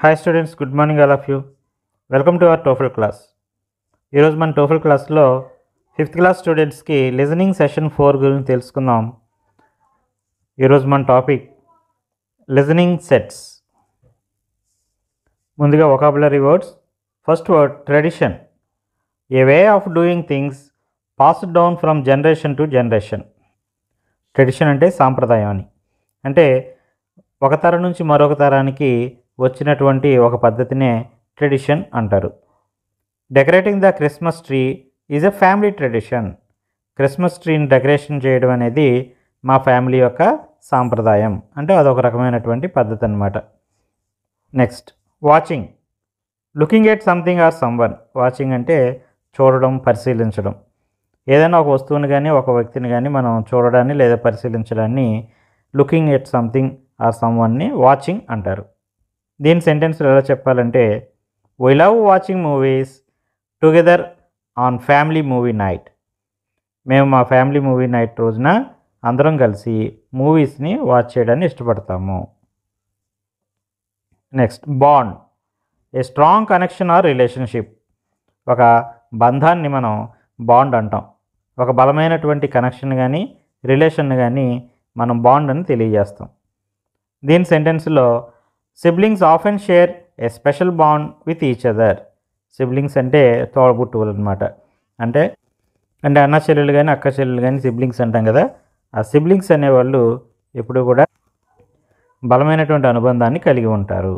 Hi students, good morning all of you. Welcome to our TOEFL class. ఈరోజు మన TOEFL క్లాస్లో 5th class స్టూడెంట్స్కి listening session 4 గురించి తెలుసుకుందాం. ఈరోజు మన టాపిక్ లిజనింగ్ సెట్స్. ముందుగా vocabulary words. First word tradition, A way of doing things passed down from generation to generation. Tradition అంటే సాంప్రదాయం అని, అంటే ఒక తరం నుంచి మరొక తరానికి వచ్చినటువంటి ఒక పద్ధతినే ట్రెడిషన్ అంటారు. Decorating the Christmas tree is a family tradition. Christmas ట్రీని డెకరేషన్ చేయడం అనేది మా ఫ్యామిలీ యొక్క సాంప్రదాయం, అంటే అదొక రకమైనటువంటి పద్ధతి అన్నమాట. Next watching, looking at something are someone. Watching అంటే చూడడం, పరిశీలించడం. ఏదైనా ఒక వస్తువుని కానీ ఒక వ్యక్తిని కానీ మనం చూడడాన్ని లేదా పరిశీలించడాన్ని లుకింగ్ ఎట్ సంథింగ్ ఆర్ సమ్వన్ని వాచింగ్ అంటారు. దీని సెంటెన్స్లో ఎలా చెప్పాలంటే, we love watching movies together on family movie night. మేము మా ఫ్యామిలీ మూవీ నైట్ రోజున అందరం కలిసి మూవీస్ని వాచ్ చేయడాన్ని ఇష్టపడతాము. Next bond, a strong connection or relationship. ఒక బంధాన్ని మనం బాండ్ అంటాం. ఒక బలమైనటువంటి కనెక్షన్ కానీ రిలేషన్ కానీ మనం బాండ్ అని తెలియజేస్తాం. దీని సెంటెన్స్లో siblings often share a special bond with each other. Siblings అంటే తోడబుట్టువులు అనమాట. అంటే అన్న చెల్లెలు కానీ అక్క చెల్లెలు కానీ సిబ్లింగ్స్ అంటాం కదా. ఆ సిబ్లింగ్స్ అనేవాళ్ళు ఎప్పుడు కూడా బలమైనటువంటి అనుబంధాన్ని కలిగి ఉంటారు.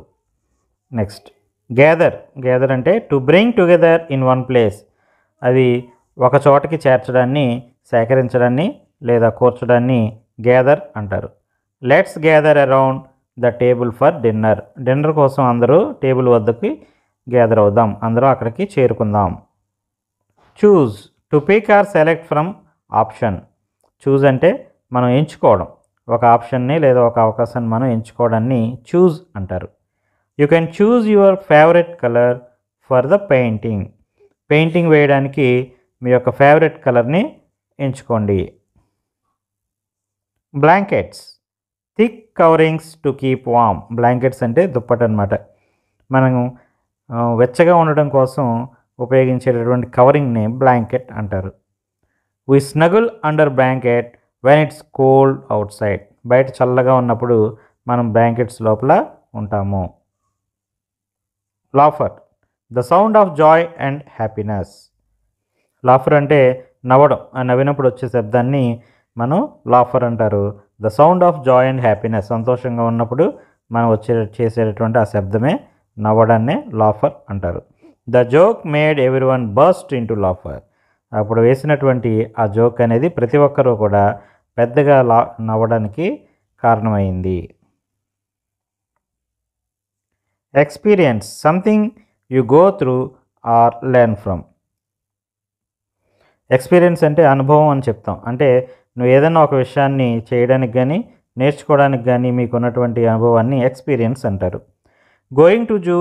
నెక్స్ట్ గ్యాదర్, గ్యాదర్ అంటే to bring together in one place. అది ఒక చోటకి చేర్చడాన్ని, సేకరించడాన్ని లేదా కూర్చడాన్ని గ్యాదర్ అంటారు. Let's gather around the table for dinner. Dinner కోసం అందరూ టేబుల్ వద్దకి గ్యాదర్ అవుదాం, అందరూ అక్కడికి చేరుకుందాం. Choose, to pick or select from option. Choose అంటే మనం ఎంచుకోవడం, ఒక ఆప్షన్ని లేదా ఒక అవకాశాన్ని మనం ఎంచుకోవడాన్ని చూజ్ అంటారు. You can choose your favourite colour for the painting. Painting వేయడానికి మీ యొక్క ఫేవరెట్ కలర్ని ఎంచుకోండి. Blankets, thick coverings to keep warm. Blankets అంటే దుప్పటి అనమాట. మనం వెచ్చగా ఉండడం కోసం ఉపయోగించేటటువంటి కవరింగ్ని బ్లాంకెట్ అంటారు. We snuggle under blanket when it's cold outside. బయట చల్లగా ఉన్నప్పుడు మనం బ్లాంకెట్స్ లోపల ఉంటాము. Laughter, the sound of joy and happiness. Laughter అంటే నవ్వడం, ఆ నవ్వినప్పుడు వచ్చే శబ్దాన్ని మనం లాఫర్ అంటారు. The sound of joy and happiness, సంతోషంగా ఉన్నప్పుడు మనం చేసేటటువంటి ఆ శబ్దమే నవ్వడాన్నే లాఫర్ అంటారు. The joke made every one burst in to laughter. అప్పుడు వేసినటువంటి ఆ జోక్ అనేది ప్రతి ఒక్కరూ కూడా పెద్దగా నవ్వడానికి కారణమైంది. Experience, something you go through or learn from. Experience అంటే అనుభవం అని చెప్తాం. అంటే నువ్వు ఏదైనా ఒక విషయాన్ని చేయడానికి కానీ నేర్చుకోవడానికి కానీ మీకు ఉన్నటువంటి అనుభవాన్ని ఎక్స్పీరియన్స్ అంటారు. Going to zoo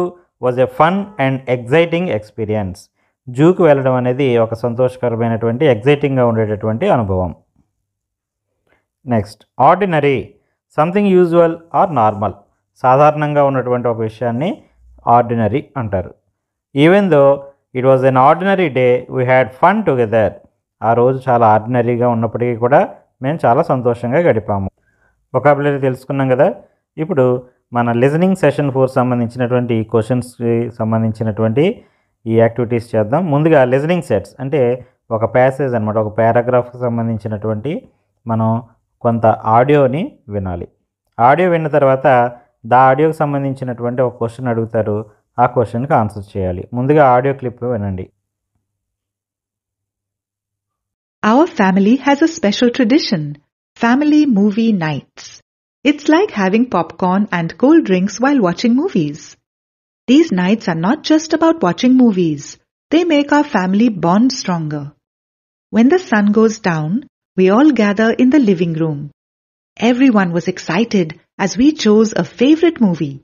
was a fun and exciting experience. జూకి వెళ్ళడం అనేది ఒక సంతోషకరమైనటువంటి ఎగ్జైటింగ్గా ఉండేటటువంటి అనుభవం. Next ordinary, something usual or normal. సాధారణంగా ఉన్నటువంటి ఒక విషయాన్ని ఆర్డినరీ అంటారు. Even though it was an ordinary day we had fun together. ఆ రోజు చాలా ఆర్డినరీగా ఉన్నప్పటికీ కూడా మేము చాలా సంతోషంగా గడిపాము. వొకాబులరీ తెలుసుకున్నాం కదా. ఇప్పుడు మన లిజనింగ్ సెషన్ 4 సంబంధించినటువంటి క్వశ్చన్స్కి సంబంధించినటువంటి ఈ యాక్టివిటీస్ చేద్దాం. ముందుగా లిజనింగ్ సెట్స్ అంటే ఒక ప్యాసేజ్ అనమాట, ఒక పారాగ్రాఫ్కి సంబంధించినటువంటి మనం కొంత ఆడియోని వినాలి. ఆడియో విన్న తర్వాత ఆడియోకి సంబంధించినటువంటి ఒక క్వశ్చన్ అడుగుతారు, ఆ క్వశ్చన్కి ఆన్సర్ చేయాలి. ముందుగా ఆడియో క్లిప్ వినండి. Our family has a special tradition, family movie nights. It's like having popcorn and cold drinks while watching movies. These nights are not just about watching movies. They make our family bond stronger. When the sun goes down, we all gather in the living room. Everyone was excited as we chose a favorite movie.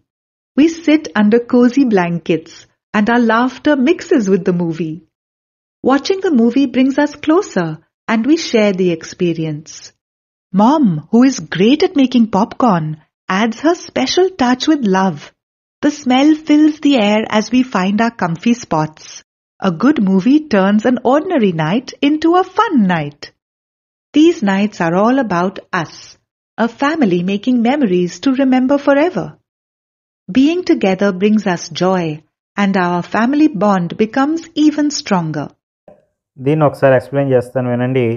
We sit under cozy blankets and our laughter mixes with the movie. Watching the movie brings us closer and we share the experience. Mom, who is great at making popcorn, adds her special touch with love. The smell fills the air as we find our comfy spots. A good movie turns an ordinary night into a fun night. These nights are all about us, a family making memories to remember forever. Being together brings us joy, and our family bond becomes even stronger. దీన్ని ఒకసారి explain చేస్తాను వినండి.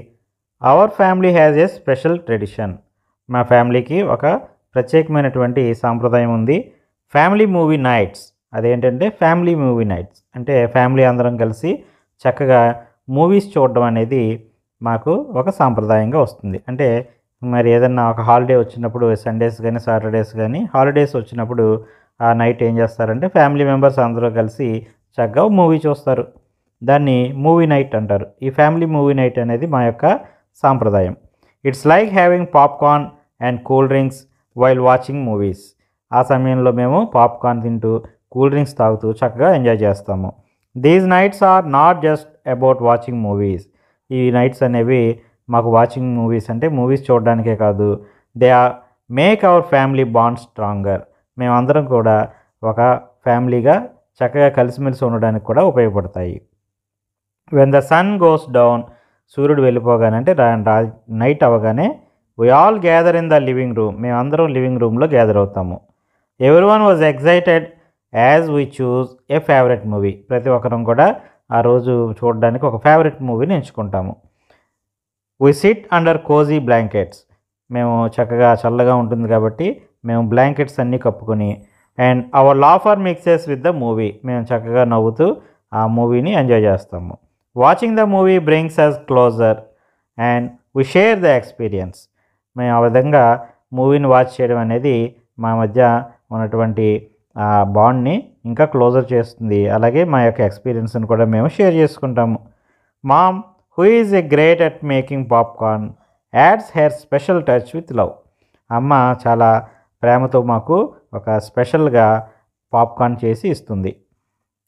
Our family has a special tradition. మా ఫ్యామిలీకి ఒక ప్రత్యేకమైనటువంటి సాంప్రదాయం ఉంది. Family movie nights. అదేంటంటే ఫ్యామిలీ మూవీ నైట్స్ అంటే ఫ్యామిలీ అందరం కలిసి చక్కగా మూవీస్ చూడడం అనేది మాకు ఒక సాంప్రదాయంగా వస్తుంది. అంటే మరి ఏదన్నా ఒక హాలిడే వచ్చినప్పుడు సండేస్ కానీ సాటర్డేస్ కానీ హాలిడేస్ వచ్చినప్పుడు ఆ నైట్ ఏం చేస్తారంటే ఫ్యామిలీ మెంబర్స్ అందరూ కలిసి చక్కగా మూవీ చూస్తారు. దాన్ని మూవీ నైట్ అంటారు. ఈ ఫ్యామిలీ మూవీ నైట్ అనేది మా యొక్క సాంప్రదాయం. It's like having popcorn and cool drinks while watching movies. ఆ సమయంలో మేము పాప్కార్న్ తింటూ కూల్ డ్రింక్స్ తాగుతూ చక్కగా ఎంజాయ్ చేస్తాము. These nights are not just about watching movies. ఈ నైట్స్ అనేవి మాకు వాచింగ్ మూవీస్ అంటే మూవీస్ చూడడానికే కాదు, they are make our family bond stronger. మేమందరం కూడా ఒక ఫ్యామిలీగా చక్కగా కలిసిమెలిసి ఉండడానికి కూడా ఉపయోగపడతాయి. When the sun goes down, సూర్యుడు వెళ్ళిపోగానే అంటే నైట్ అవ్వగానే we all gather in the living room. మేమందరం లివింగ్ రూమ్లో గ్యాదర్ అవుతాము. Everyone was excited as we choose a favourite movie. ప్రతి ఒక్కరం కూడా ఆ రోజు చూడడానికి ఒక ఫేవరెట్ మూవీని ఎంచుకుంటాము. We sit under cosy blankets. మేము చక్కగా చల్లగా ఉంటుంది కాబట్టి మేము బ్లాంకెట్స్ అన్నీ కప్పుకొని and our laughter mixes with the movie. మేము చక్కగా నవ్వుతూ ఆ మూవీని ఎంజాయ్ చేస్తాము. Watching the movie brings us closer and we share the experience. మేము ఆ విధంగా మూవీని వాచ్ చేయడం అనేది మా మధ్య ఉన్నటువంటి ఆ బాండ్ని ఇంకా క్లోజర్ చేస్తుంది. అలాగే మా యొక్క ఎక్స్పీరియన్స్ని కూడా మేము షేర్ చేసుకుంటాము. Mom who is a great at making popcorn adds her special touch with love. అమ్మ చాలా ప్రేమతో మాకు ఒక స్పెషల్గా పాప్కార్న్ చేసి ఇస్తుంది.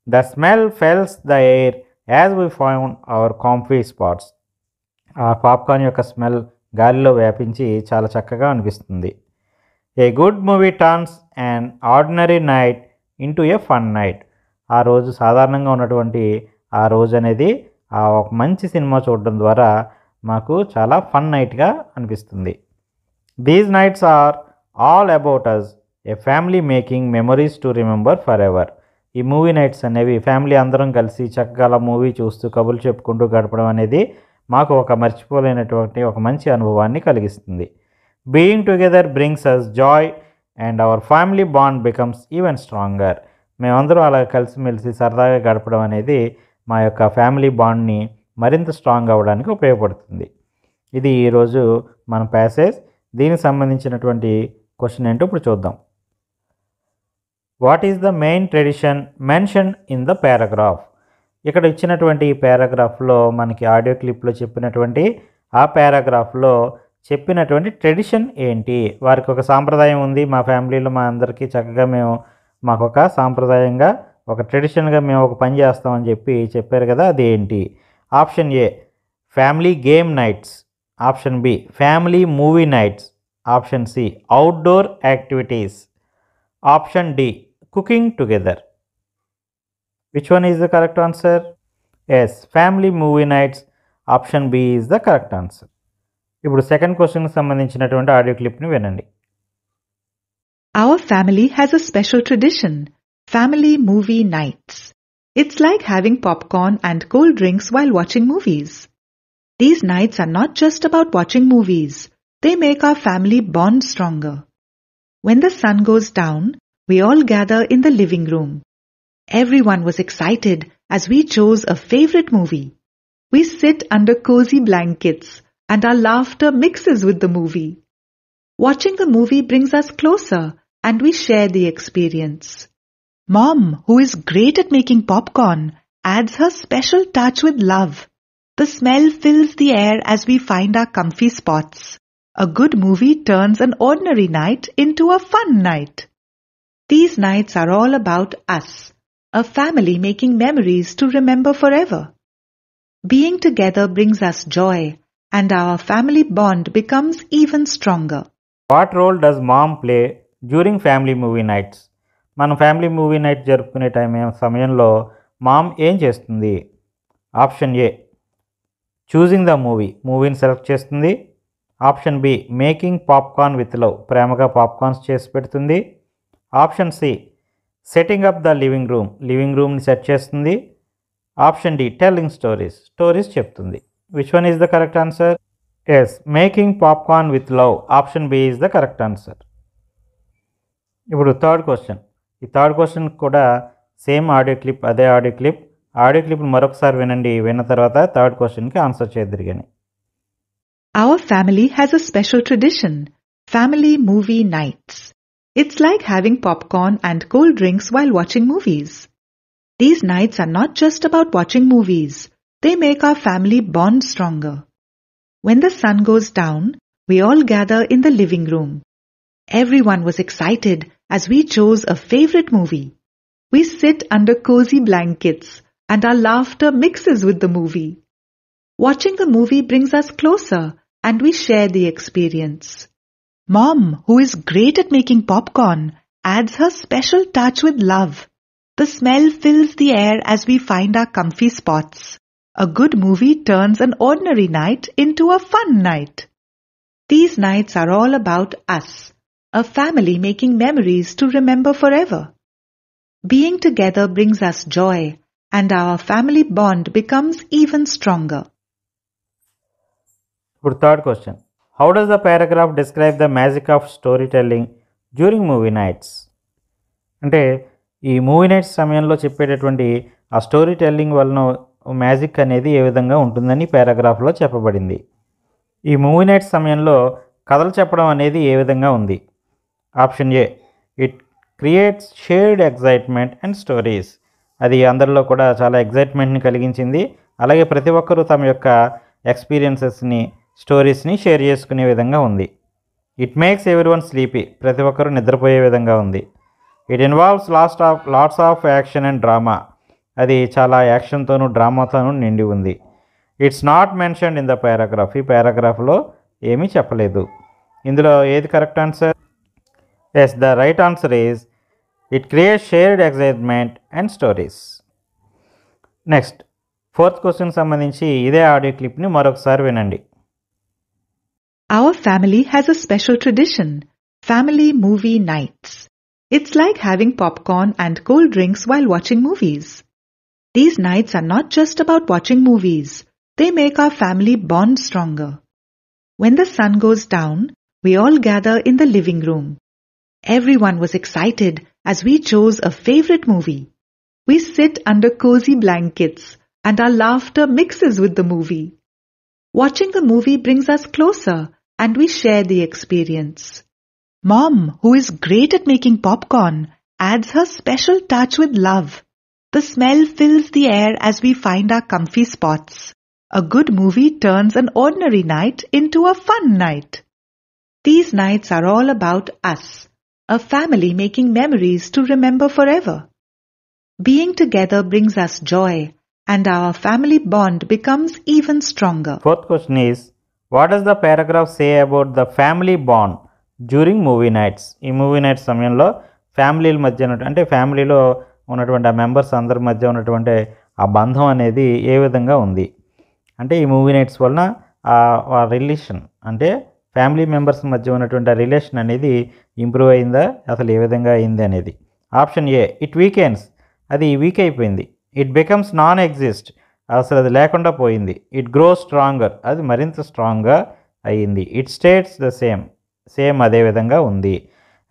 The smell fills the air as we found our comfy spots. ఆ పాప్కార్న్ యొక్క స్మెల్ గాలిలో వ్యాపించి చాలా చక్కగా అనిపిస్తుంది. A good movie turns and ordinary night into a fun night. ఆ రోజు సాధారణంగా ఉన్నటువంటి ఆ రోజు అనేది ఆ ఒక మంచి సినిమా చూడడం ద్వారా మాకు చాలా ఫన్ నైట్గా అనిపిస్తుంది. These nights are all about us, a family making memories to remember forever. ఈ మూవీ నైట్స్ అనేవి ఫ్యామిలీ అందరం కలిసి చక్కగా అలా మూవీ చూస్తూ కబుర్లు చెప్పుకుంటూ గడపడం అనేది మాకు ఒక మర్చిపోలేనటువంటి ఒక మంచి అనుభవాన్ని కలిగిస్తుంది. Being together brings us joy and our family bond becomes even stronger. మేమందరం అలా కలిసిమెలిసి సరదాగా గడపడం అనేది మా యొక్క ఫ్యామిలీ బాండ్ని మరింత స్ట్రాంగ్ అవ్వడానికి ఉపయోగపడుతుంది. ఇది ఈరోజు మన ప్యాసేజ్. దీనికి సంబంధించినటువంటి క్వశ్చన్ ఏంటో ఇప్పుడు చూద్దాం. What is the main tradition mention in the paragraph. ఇక్కడ ఇచ్చినటువంటి ఈ పారాగ్రాఫ్లో మనకి ఆడియో క్లిప్లో చెప్పినటువంటి ఆ పారాగ్రాఫ్లో చెప్పినటువంటి ట్రెడిషన్ ఏంటి. వారికి ఒక సాంప్రదాయం ఉంది. మా ఫ్యామిలీలో మా అందరికీ చక్కగా మేము మాకు ఒక సాంప్రదాయంగా ఒక ట్రెడిషన్గా మేము ఒక పని చేస్తామని చెప్పారు కదా, అది ఏంటి? Option A family game nights, option B family movie nights, option C outdoor activities, option D cooking together. Which one is the correct answer? Yes, family movie nights, option B is the correct answer. ఇప్పుడు second క్వశ్చన్కి సంబంధించినటువంటి audio క్లిప్ని వినండి. Our family has a special tradition, family movie nights. It's like having popcorn and cold drinks while watching movies. These nights are not just about watching movies. They make our family bond stronger. When the sun goes down, we all gather in the living room. Everyone was excited as we chose a favorite movie. We sit under cozy blankets and our laughter mixes with the movie. Watching the movie brings us closer and we share the experience. Mom, who is great at making popcorn, adds her special touch with love. The smell fills the air as we find our comfy spots. A good movie turns an ordinary night into a fun night. These nights are all about us, a family making memories to remember forever. Being together brings us joy, and our family bond becomes even stronger. What role does mom play during family movie nights? మనం family movie night జరుపుకునే సమయంలో mom ఏం చేస్తుంది? Option A choosing the మూవీని select చేస్తుంది. Option B making popcorn with love, ప్రేమగా popcorns చేసి పెడుతుంది. Option C setting up the living రూమ్ని సెట్ చేస్తుంది. ఆప్షన్ డి టెల్లింగ్ స్టోరీస్ చెప్తుంది. Which one is the correct answer? Yes, making popcorn with love, option B is the correct answer. ఇప్పుడు third question. ఈ third question కూడా same audio clip, అదే audio క్లిప్ని మరొకసారి వినండి. విన్న తర్వాత థర్డ్ క్వశ్చన్కి ఆన్సర్ చేద్దరు కానీ. Our family has a special tradition, family movie nights. It's like having popcorn and cold drinks while watching movies. These nights are not just about watching movies. They make our family bond stronger. When the sun goes down, we all gather in the living room. Everyone was excited as we chose a favorite movie. We sit under cozy blankets and our laughter mixes with the movie. Watching the movie brings us closer and we share the experience. Mom, who is great at making popcorn, adds her special touch with love. The smell fills the air as we find our comfy spots. A good movie turns an ordinary night into a fun night. These nights are all about us, a family making memories to remember forever. Being together brings us joy, and our family bond becomes even stronger. ఇప్పుడు third question. How does the paragraph describe the magic of story telling during movie nights? అంటే ఈ movie nights సమయంలో చెప్పేటటువంటి ఆ story telling వలన magic అనేది ఏ విధంగా ఉంటుందని పారాగ్రాఫ్లో చెప్పబడింది. ఈ మూవీ నైట్స్ సమయంలో కథలు చెప్పడం అనేది ఏ విధంగా ఉంది? Option A it creates shared excitement and stories. అది అందరిలో కూడా చాలా ఎగ్జైట్మెంట్ని కలిగించింది. అలాగే ప్రతి ఒక్కరూ తమ యొక్క ఎక్స్పీరియన్సెస్ని, స్టోరీస్ని షేర్ చేసుకునే విధంగా ఉంది. ఇట్ మేక్స్ ఎవ్రీవన్ స్లీపీ, ప్రతి ఒక్కరూ నిద్రపోయే విధంగా ఉంది. It involves lots of action and drama, అది చాలా యాక్షన్తోనూ డ్రామాతోనూ నిండి ఉంది. It's not mentioned in the paragraph, ఈ పారాగ్రాఫ్లో ఏమీ చెప్పలేదు. ఇందులో ఏది correct answer? Yes, the right answer is it creates shared excitement and stories. Next fourth question సంబంధించి ఇదే ఆడియో క్లిప్ని మరొకసారి వినండి. Our family has a special tradition, family movie nights. It's like having popcorn and cold drinks while watching movies. These nights are not just about watching movies. They make our family bond stronger. When the sun goes down, we all gather in the living room. Everyone was excited as we chose a favorite movie. We sit under cozy blankets and our laughter mixes with the movie. Watching the movie brings us closer and we share the experience. Mom, who is great at making popcorn, adds her special touch with love. The smell fills the air as we find our comfy spots. A good movie turns an ordinary night into a fun night. These nights are all about us, a family making memories to remember forever. Being together brings us joy, and our family bond becomes even stronger. Fourth question is, what does the paragraph say about the family bond during movie nights? ఈ movie nights సమయంలో ఫ్యామిలీల మధ్య అంటే ఫ్యామిలీలో ఉన్నటువంటి ఆ members అందరి మధ్య ఉన్నటువంటి ఆ బంధం అనేది ఏ విధంగా ఉంది అంటే ఈ మూవీ నైట్స్ వలన ఆ రిలేషన్ అంటే ఫ్యామిలీ మెంబర్స్ మధ్య ఉన్నటువంటి ఆ రిలేషన్ అనేది ఇంప్రూవ్ అయిందా, అసలు ఏ విధంగా అయింది అనేది. ఆప్షన్ ఏ ఇట్ వీకెండ్స్, అది వీక్ అయిపోయింది. ఇట్ బికమ్స్ నాన్ ఎగ్జిస్ట్, అసలు అది లేకుండా పోయింది. ఇట్ గ్రోస్ స్ట్రాంగర్, అది మరింత స్ట్రాంగ్గా అయ్యింది. ఇట్ స్టేట్స్ ద సేమ్ అదే విధంగా ఉంది.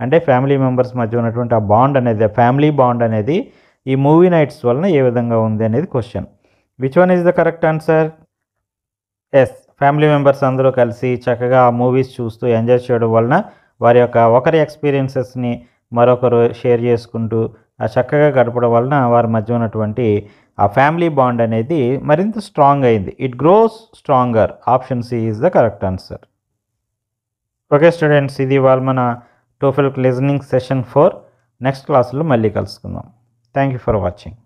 అంటే ఫ్యామిలీ మెంబర్స్ మధ్య ఉన్నటువంటి ఆ బాండ్ అనేది, ఫ్యామిలీ బాండ్ అనేది ఈ మూవీ నైట్స్ వలన ఏ విధంగా ఉంది అనేది question. Which one is the correct answer? Yes, family members అందరూ కలిసి చక్కగా ఆ మూవీస్ చూస్తూ ఎంజాయ్ చేయడం వలన వారి యొక్క ఒకరి ఎక్స్పీరియన్సెస్ని మరొకరు షేర్ చేసుకుంటూ ఆ చక్కగా గడపడం వలన వారి మధ్య ఉన్నటువంటి ఆ ఫ్యామిలీ బాండ్ అనేది మరింత స్ట్రాంగ్ అయింది. It grows stronger. Option C is the correct answer. Okay students, ఇది వాళ్ళ మన టోఫెల్ లిజనింగ్ సెషన్ 4. నెక్స్ట్ క్లాస్లో మళ్ళీ కలుసుకుందాం. Thank you for watching.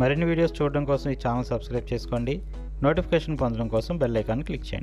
మరిన్ని వీడియోస్ చూడడం కోసం ఈ ఛానల్ సబ్స్క్రైబ్ చేసుకోండి. నోటిఫికేషన్ పొందడం కోసం బెల్ ఐకాన్ క్లిక్ చేయండి.